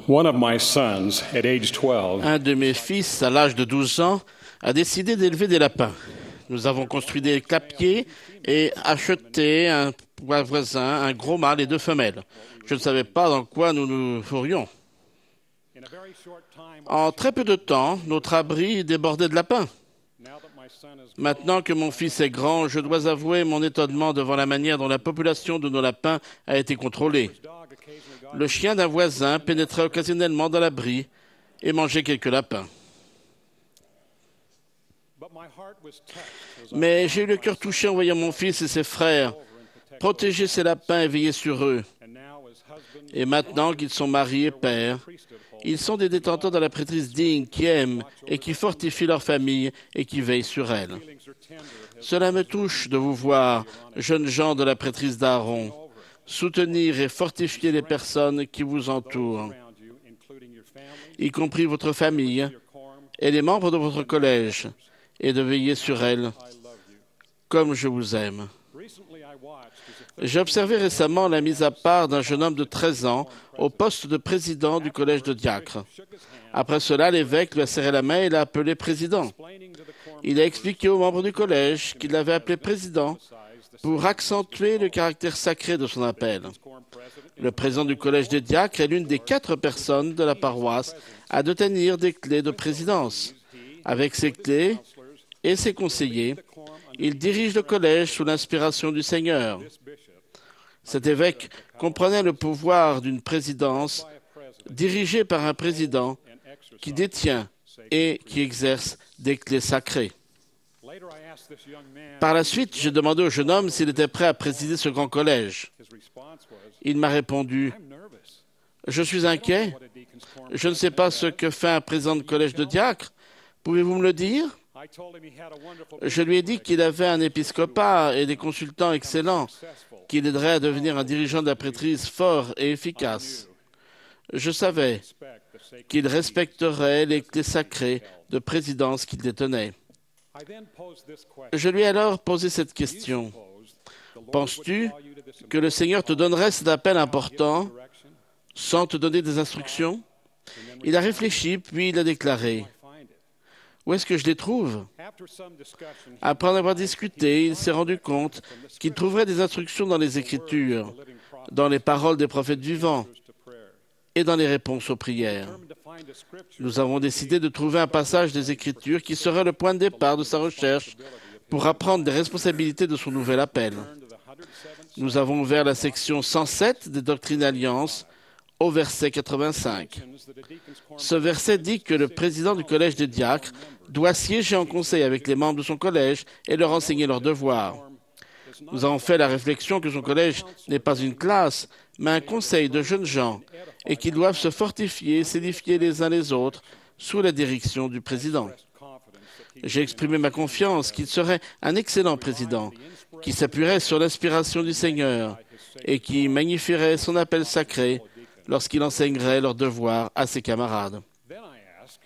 One of my sons, at age 12, Un de mes fils, à l'âge de 12 ans, a décidé d'élever des lapins. Nous avons construit des clapiers et acheté un voisin, un gros mâle et deux femelles. Je ne savais pas dans quoi nous nous ferions. in a very short time, En très peu de temps, notre abri débordait de lapins. now that my son is Maintenant que mon fils est grand, je dois avouer mon étonnement devant la manière dont la population de nos lapins a été contrôlée. dog occasionally got Le chien d'un voisin pénétrait occasionnellement dans l'abri et mangeait quelques lapins. but my heart was touched as I Mais j'ai eu le cœur touché en voyant mon fils et ses frères over and protect protéger ces lapins et veiller sur eux. and now as husband Et maintenant qu'ils sont mariés et pères, priesthood holder ils sont des détenteurs de la prêtrise digne qui aiment et qui fortifient leur famille et qui veillent sur elle. feelings are tender of his Cela me touche de vous voir, jeunes gens de la prêtrise d'Aaron, soutenir et fortifier les personnes qui vous entourent, around you, including your family, y compris votre famille your quorum. et les membres de votre collège, et de veiller sur elles I love you. comme je vous aime. Recently I watched as a J'ai observé récemment la mise à part d'un jeune homme de 13 ans au poste de président du collège de diacre. shook his hand, Après cela, l'évêque lui a serré la main et l'a appelé président. explaining to the quorum Il a expliqué aux membres du collège qu'il l'avait appelé président pour accentuer le caractère sacré de son appel. quorum president Le président du collège des diacres est l'une des 4 personnes de la paroisse à détenir des clés de présidence. Avec ces clés et ses conseillers, il dirige le collège sous l'inspiration du Seigneur. this bishop Cet évêque comprenait le pouvoir d'une présidence by a president dirigée par un président and exercise. qui détient et qui exerce des clés sacrées. Later I asked this young man Par la suite, j'ai demandé au jeune homme s'il était prêt à présider ce grand collège. his response was, Il m'a répondu I'm nervous. « Je suis inquiet. What a deacon's quorum Je ne sais pas ce que fait un président de collège de diacre. Pouvez-vous me le dire ?» I told him he had a wonderful Je lui ai dit qu'il avait un épiscopat et des consultants excellents successful qui l'aideraient à devenir un dirigeant de la prêtrise fort et efficace. Je savais respect the sacred. qu'il respecterait les clés sacrées de présidence qu'il détenait. I then posed this question. Je lui ai alors posé cette question. Supposed the Lord Penses-tu would call you to this que le Seigneur te donnerait cet appel important direction? sans te donner des instructions? Il a réfléchi, puis il a déclaré. I find it. Où est-ce que je les trouve? After some discussion, Après en avoir discuté, il s'est rendu compte qu'il trouverait des instructions dans les Écritures, living prophets dans les paroles des prophètes vivants to prayer. et dans les réponses aux prières. Determined to find a scripture Nous avons décidé de trouver un passage des Écritures qui serait le point de départ de sa recherche pour apprendre des responsabilités de son nouvel appel. to the 107th Nous avons ouvert la section 107 des Doctrines Alliance au verset 85. that a deacon's quorum Ce verset dit que le président du collège des diacres doit siéger en conseil avec les membres de son collège et leur enseigner leurs devoirs. is not Nous avons fait la réflexion que son collège n'est pas une classe, mais un conseil de jeunes gens et qu'ils doivent se fortifier et s'édifier les uns les autres sous la direction du président. confidence that J'ai exprimé ma confiance qu'il serait un excellent président, qui s'appuierait sur l'inspiration du Seigneur et qui magnifierait son appel sacré lorsqu'il enseignerait leurs devoirs à ses camarades. then I asked,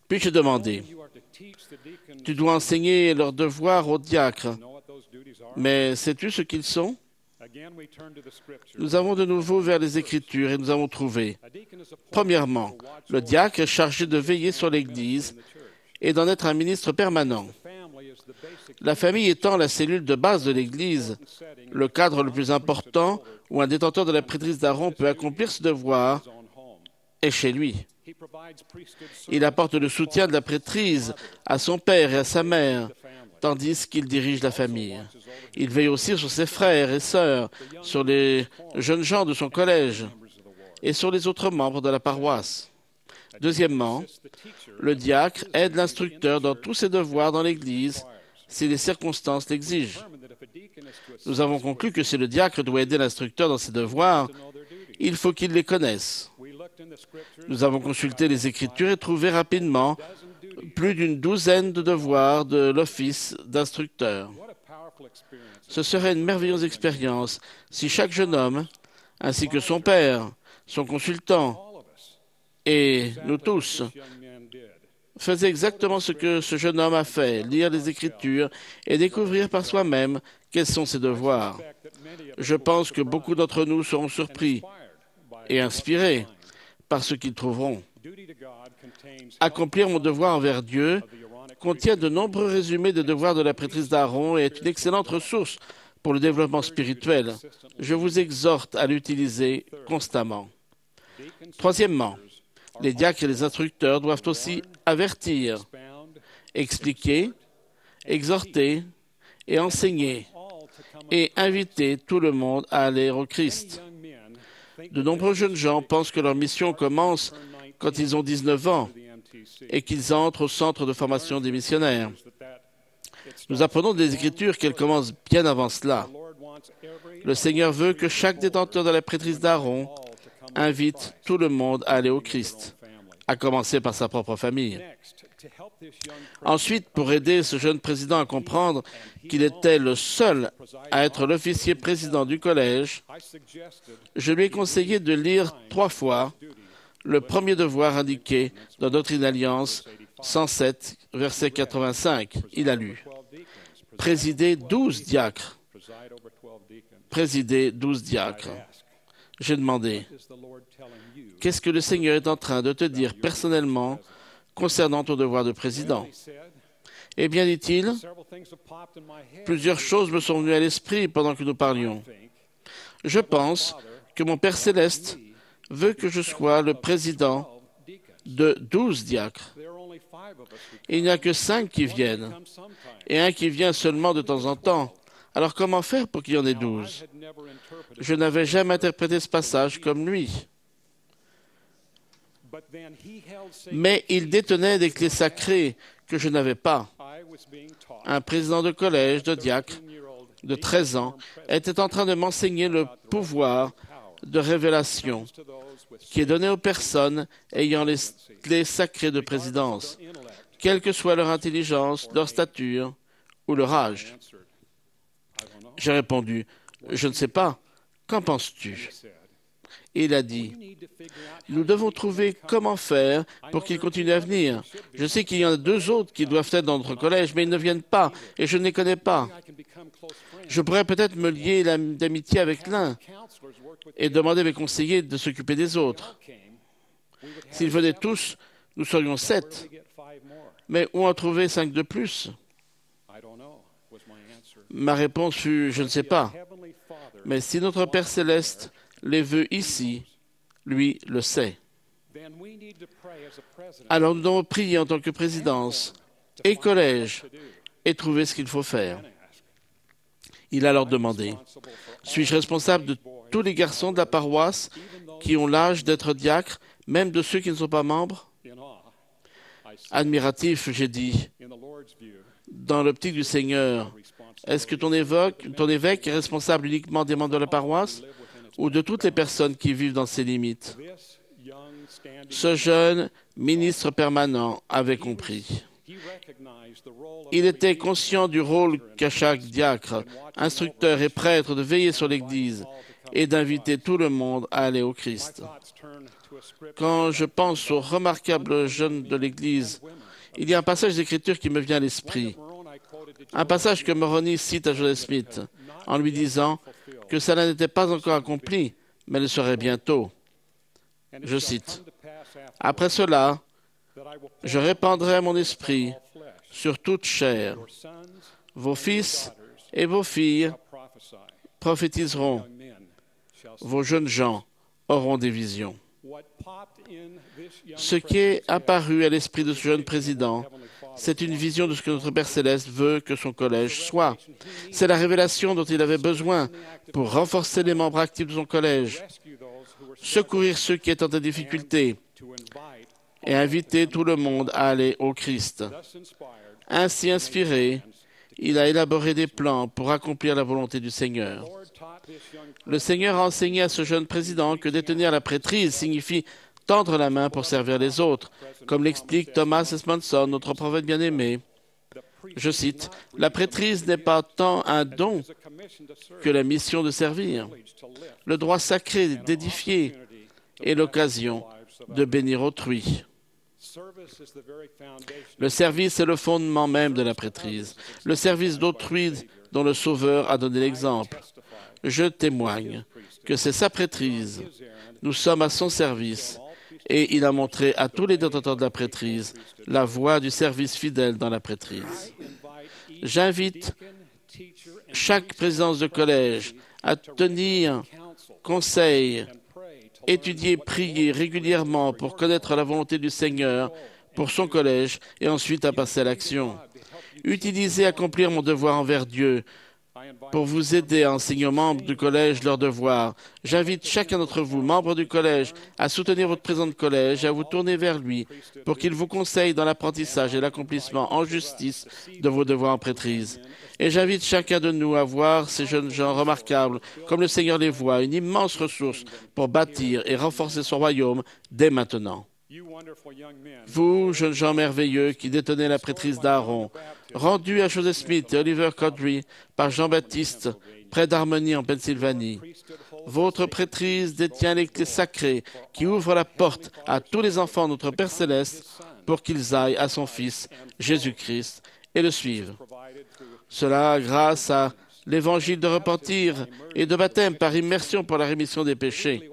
Puis j'ai demandé, you are to teach the deacons tu dois enseigner leurs devoirs aux diacres, know what those duties are. mais sais-tu ce qu'ils sont? Again, we turn to the scripture. Nous avons de nouveau vers les Écritures et nous avons trouvé. A deacon is appointed Premièrement, le diacre est chargé de veiller sur l'Église in the church. et d'en être un ministre permanent. Family is the basic La famille étant la cellule de base de l'Église, setting le cadre le plus important où un détenteur de la prêtrise d'Aaron peut accomplir ce devoir of his own home. est chez lui. He provides priesthood Il apporte le soutien de la prêtrise à son père et à sa mère, tandis qu'il dirige la famille. Il veille aussi sur ses frères et sœurs, sur les jeunes gens de son collège et sur les autres membres de la paroisse. Deuxièmement, le diacre aide l'instructeur dans tous ses devoirs dans l'Église si les circonstances l'exigent. Nous avons conclu que si le diacre doit aider l'instructeur dans ses devoirs, il faut qu'il les connaisse. Nous avons consulté les Écritures et trouvé rapidement plus d'une douzaine de devoirs de l'office d'instructeur. Ce serait une merveilleuse expérience si chaque jeune homme, ainsi que son père, son consultant et nous tous, faisaient exactement ce que ce jeune homme a fait, lire les Écritures et découvrir par soi-même quels sont ses devoirs. Je pense que beaucoup d'entre nous seront surpris et inspirés par ce qu'ils trouveront. Accomplir mon devoir envers Dieu contient de nombreux résumés des devoirs de la prêtrise d'Aaron et est une excellente ressource pour le développement spirituel. Je vous exhorte à l'utiliser constamment. Troisièmement, les diacres et les instructeurs doivent aussi avertir, expliquer, exhorter et enseigner et inviter tout le monde à aller au Christ. De nombreux jeunes gens pensent que leur mission commence quand ils ont 19 ans et qu'ils entrent au centre de formation des missionnaires. Nous apprenons des Écritures qu'elles commencent bien avant cela. Le Seigneur veut que chaque détenteur de la prêtrise d'Aaron invite tout le monde à aller au Christ, à commencer par sa propre famille. Ensuite, pour aider ce jeune président à comprendre qu'il était le seul à être l'officier président du collège, je lui ai conseillé de lire 3 fois le premier devoir indiqué dans Doctrine et Alliance 107, verset 85. Il a lu « Présider 12 diacres. Présider 12 diacres. » J'ai demandé « Qu'est-ce que le Seigneur est en train de te dire personnellement concernant ton devoir de président ?» Eh bien, dit-il, plusieurs choses me sont venues à l'esprit pendant que nous parlions. Je pense que mon Père céleste veut que je sois le président de 12 diacres. Il n'y a que 5 qui viennent, et un qui vient seulement de temps en temps. Alors comment faire pour qu'il y en ait 12 ? Je n'avais jamais interprété ce passage comme lui. Mais il détenait des clés sacrées que je n'avais pas. Un président de collège de diacre de 13 ans était en train de m'enseigner le pouvoir de révélation qui est donné aux personnes ayant les clés sacrées de présidence, quelle que soit leur intelligence, leur stature ou leur âge. J'ai répondu, je ne sais pas, qu'en penses-tu ? Il a dit, nous devons trouver comment faire pour qu'ils continuent à venir. Je sais qu'il y en a 2 autres qui doivent être dans notre collège, mais ils ne viennent pas et je ne les connais pas. Je pourrais peut-être me lier d'amitié avec l'un et demander à mes conseillers de s'occuper des autres. S'ils venaient tous, nous serions 7. Mais où en trouver 5 de plus ? Ma réponse fut, je ne sais pas. Mais si notre Père céleste les veut ici, lui le sait. Alors nous devons prier en tant que présidence et collège et trouver ce qu'il faut faire. Il a alors demandé, suis-je responsable de tous les garçons de la paroisse qui ont l'âge d'être diacres, même de ceux qui ne sont pas membres ? Admiratif, j'ai dit, dans l'optique du Seigneur, est-ce que ton évêque est responsable uniquement des membres de la paroisse ou de toutes les personnes qui vivent dans ses limites ? Ce jeune ministre permanent avait compris. Il était conscient du rôle qu'a chaque diacre, instructeur et prêtre de veiller sur l'Église et d'inviter tout le monde à aller au Christ. Quand je pense aux remarquables jeunes de l'Église, il y a un passage d'Écriture qui me vient à l'esprit. Un passage que Moroni cite à Joseph Smith en lui disant que cela n'était pas encore accompli, mais le serait bientôt. Je cite, « Après cela, je répandrai mon esprit sur toute chair. Vos fils et vos filles prophétiseront. Vos jeunes gens auront des visions. » Ce qui est apparu à l'esprit de ce jeune président, c'est une vision de ce que notre Père Céleste veut que son collège soit. C'est la révélation dont il avait besoin pour renforcer les membres actifs de son collège, secourir ceux qui étaient en difficulté et inviter tout le monde à aller au Christ. Ainsi inspiré, il a élaboré des plans pour accomplir la volonté du Seigneur. Le Seigneur a enseigné à ce jeune président que détenir la prêtrise signifie tendre la main pour servir les autres, comme l'explique Thomas Esmonson, notre prophète bien-aimé. Je cite, « La prêtrise n'est pas tant un don que la mission de servir, le droit sacré d'édifier et l'occasion de bénir autrui. » Le service est le fondement même de la prêtrise, le service d'autrui dont le Sauveur a donné l'exemple. Je témoigne que c'est sa prêtrise. Nous sommes à son service et il a montré à tous les détenteurs de la prêtrise la voie du service fidèle dans la prêtrise. J'invite chaque présidence de collège à tenir conseil, étudier, prier régulièrement pour connaître la volonté du Seigneur pour son collège et ensuite à passer à l'action. Utilisez, accomplir mon devoir envers Dieu pour vous aider à enseigner aux membres du collège leurs devoirs. J'invite chacun d'entre vous, membres du collège, à soutenir votre président de collège et à vous tourner vers lui pour qu'il vous conseille dans l'apprentissage et l'accomplissement en justice de vos devoirs en prêtrise. Et j'invite chacun de nous à voir ces jeunes gens remarquables, comme le Seigneur les voit, une immense ressource pour bâtir et renforcer son royaume dès maintenant. Vous, jeunes gens merveilleux qui détenez la prêtrise d'Aaron, rendue à Joseph Smith et Oliver Cowdery par Jean-Baptiste, près d'Harmony en Pennsylvanie. Votre prêtrise détient les clés sacrées qui ouvrent la porte à tous les enfants de notre Père Céleste pour qu'ils aillent à son Fils, Jésus-Christ, et le suivent. Cela grâce à l'évangile de repentir et de baptême par immersion pour la rémission des péchés,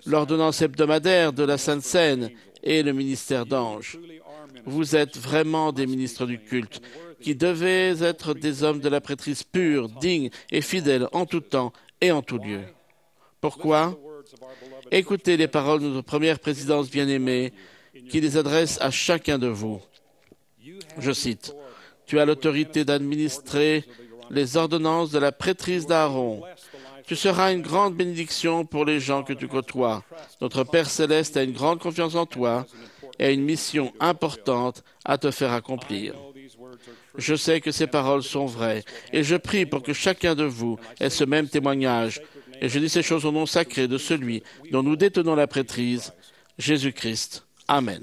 l'ordonnance hebdomadaire de la Sainte Seine et le ministère d'anges. Vous êtes vraiment des ministres du culte qui devez être des hommes de la prêtrise purs, dignes et fidèles en tout temps et en tout lieu. Pourquoi? Écoutez les paroles de notre première présidence bien-aimée qui les adresse à chacun de vous. Je cite, « Tu as l'autorité d'administrer les ordonnances de la prêtrise d'Aaron. Tu seras une grande bénédiction pour les gens que tu côtoies. Notre Père Céleste a une grande confiance en toi et a une mission importante à te faire accomplir. Je sais que ces paroles sont vraies et je prie pour que chacun de vous ait ce même témoignage. Et je dis ces choses au nom sacré de celui dont nous détenons la prêtrise, Jésus-Christ. Amen.